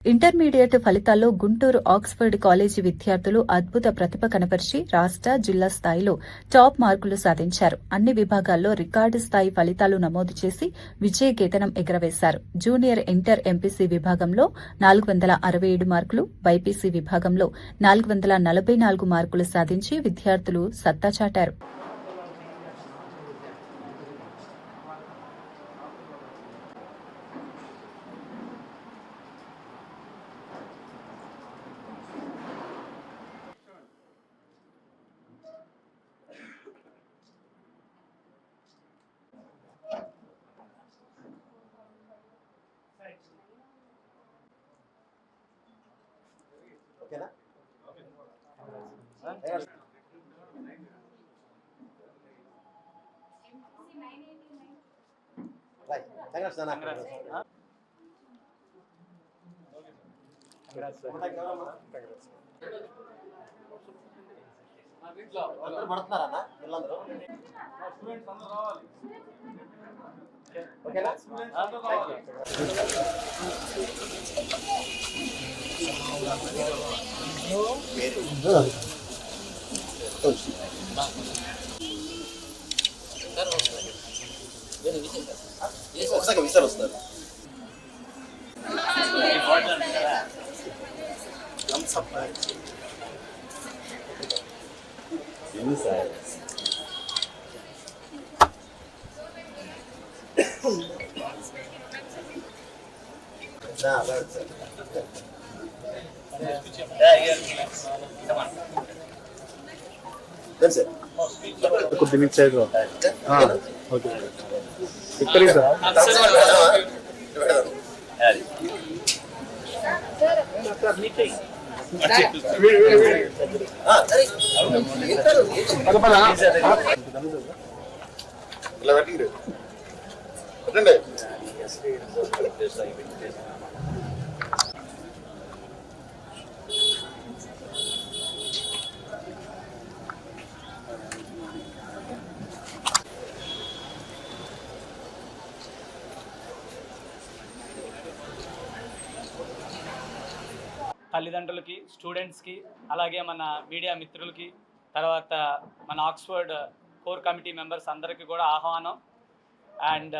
Intermediate ఫలితాల్లో Guntur Oxford college విద్యార్థులు అద్భుత ప్రతిభ కనబరిచి రాష్ట్ర, జిల్లా స్థాయిలో టాప్ మార్కులు సాధించారు. అన్ని విభాగాల్లో రికార్డు స్థాయి ఫలితాలు నమోదు చేసి విజయ కేతనం ఎగురవేశారు. జూనియర్ ఇంటర్ ఎంపీసీ విభాగంలో 467 మార్కులు, బైపీసీ విభాగంలో 444 మార్కులు సాధించి విద్యార్థులు సత్తా చాటారు. ఓకేనా? పడుతున్నారా వీళ్ళందరూ? ఓకేనా? ఒకసారి విసారు వస్తారు. ఎన్ని సార్ కొద్ది మిక్స్ అయితే ఓకే ఇక్కడ ఇలా పెట్టండి పెట్టండి. తల్లిదండ్రులకి, స్టూడెంట్స్కి, అలాగే మన మీడియా మిత్రులకి, తర్వాత మన ఆక్స్ఫర్డ్ కోర్ కమిటీ మెంబర్స్ అందరికీ కూడా ఆహ్వానం. అండ్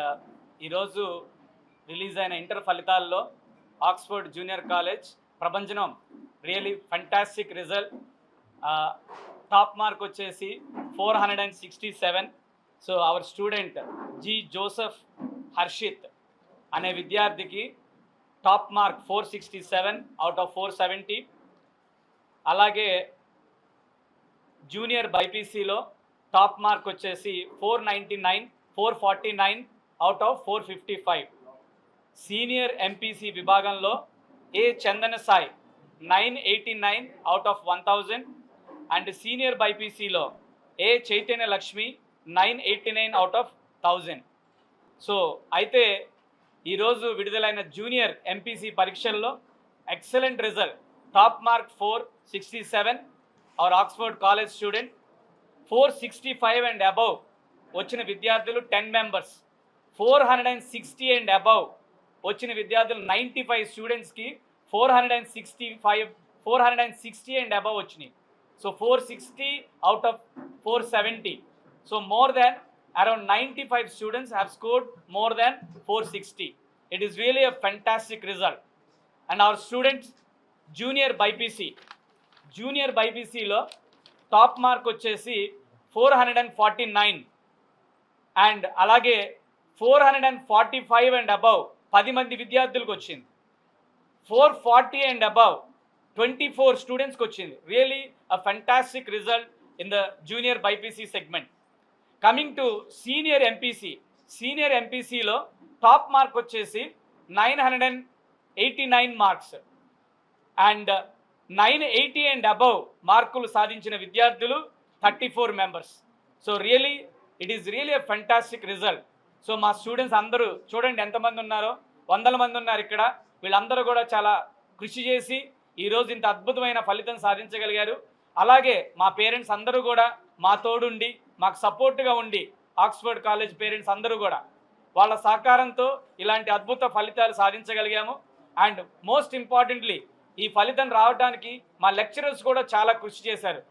ఈరోజు రిలీజ్ అయిన ఇంటర్ ఫలితాల్లో ఆక్స్ఫర్డ్ జూనియర్ కాలేజ్ ప్రభంజనం really fantastic result. Top mark వచ్చేసి 467. So our student G Joseph Harshith అనే విద్యార్థికి టాప్ మార్క్ 467 అవుట్ ఆఫ్ 470. అలాగే జూనియర్ బైపీసీలో టాప్ మార్క్ వచ్చేసి 449 అవుట్ ఆఫ్ 455. సీనియర్ ఎంపీసీ విభాగంలో A Chandana Sai 989 out of 1000. And senior బైపీసీలో A Chaitanya Lakshmi 989 out of 1000. So అయితే ఈరోజు విడుదలైన జూనియర్ ఎంపీసీ పరీక్షల్లో excellent result. Top mark 467 our Oxford college student. 465 and above వచ్చిన విద్యార్థులు 10 మెంబర్స్. 460 అండ్ అబవ్ వచ్చిన విద్యార్థులు 95 స్టూడెంట్స్కి 460 అండ్ అబవ్ వచ్చినాయి. So 460 out of 470. So more than around 95 students have scored more than 460. It is really a fantastic result. And our students junior BIPC lo top mark వచ్చేసి 449 and అలాగే 445 and above 10 మంది విద్యార్థులకు వచ్చింది. 440 and above 24 స్టూడెంట్స్కి వచ్చింది. Really a fantastic result in the junior BIPC segment. Coming to senior ఎంపీసీలో top mark వచ్చేసి 989 marks and 980 and above మార్కులు సాధించిన విద్యార్థులు 34 members. So really it is really a fantastic result. So మా స్టూడెంట్స్ అందరూ చూడండి ఎంతమంది ఉన్నారో, 100 మంది ఉన్నారు ఇక్కడ. వీళ్ళందరూ కూడా చాలా కృషి చేసి ఈరోజు ఇంత అద్భుతమైన ఫలితం సాధించగలిగారు. అలాగే మా పేరెంట్స్ అందరూ కూడా మా తోడుండి మాకు సపోర్ట్గా ఉండి, ఆక్స్ఫర్డ్ కాలేజ్ పేరెంట్స్ అందరూ కూడా వాళ్ళ సహకారంతో ఇలాంటి అద్భుత ఫలితాలు సాధించగలిగాము. అండ్ మోస్ట్ ఇంపార్టెంట్లీ ఈ ఫలితం రావడానికి మా లెక్చరర్స్ కూడా చాలా కృషి చేశారు.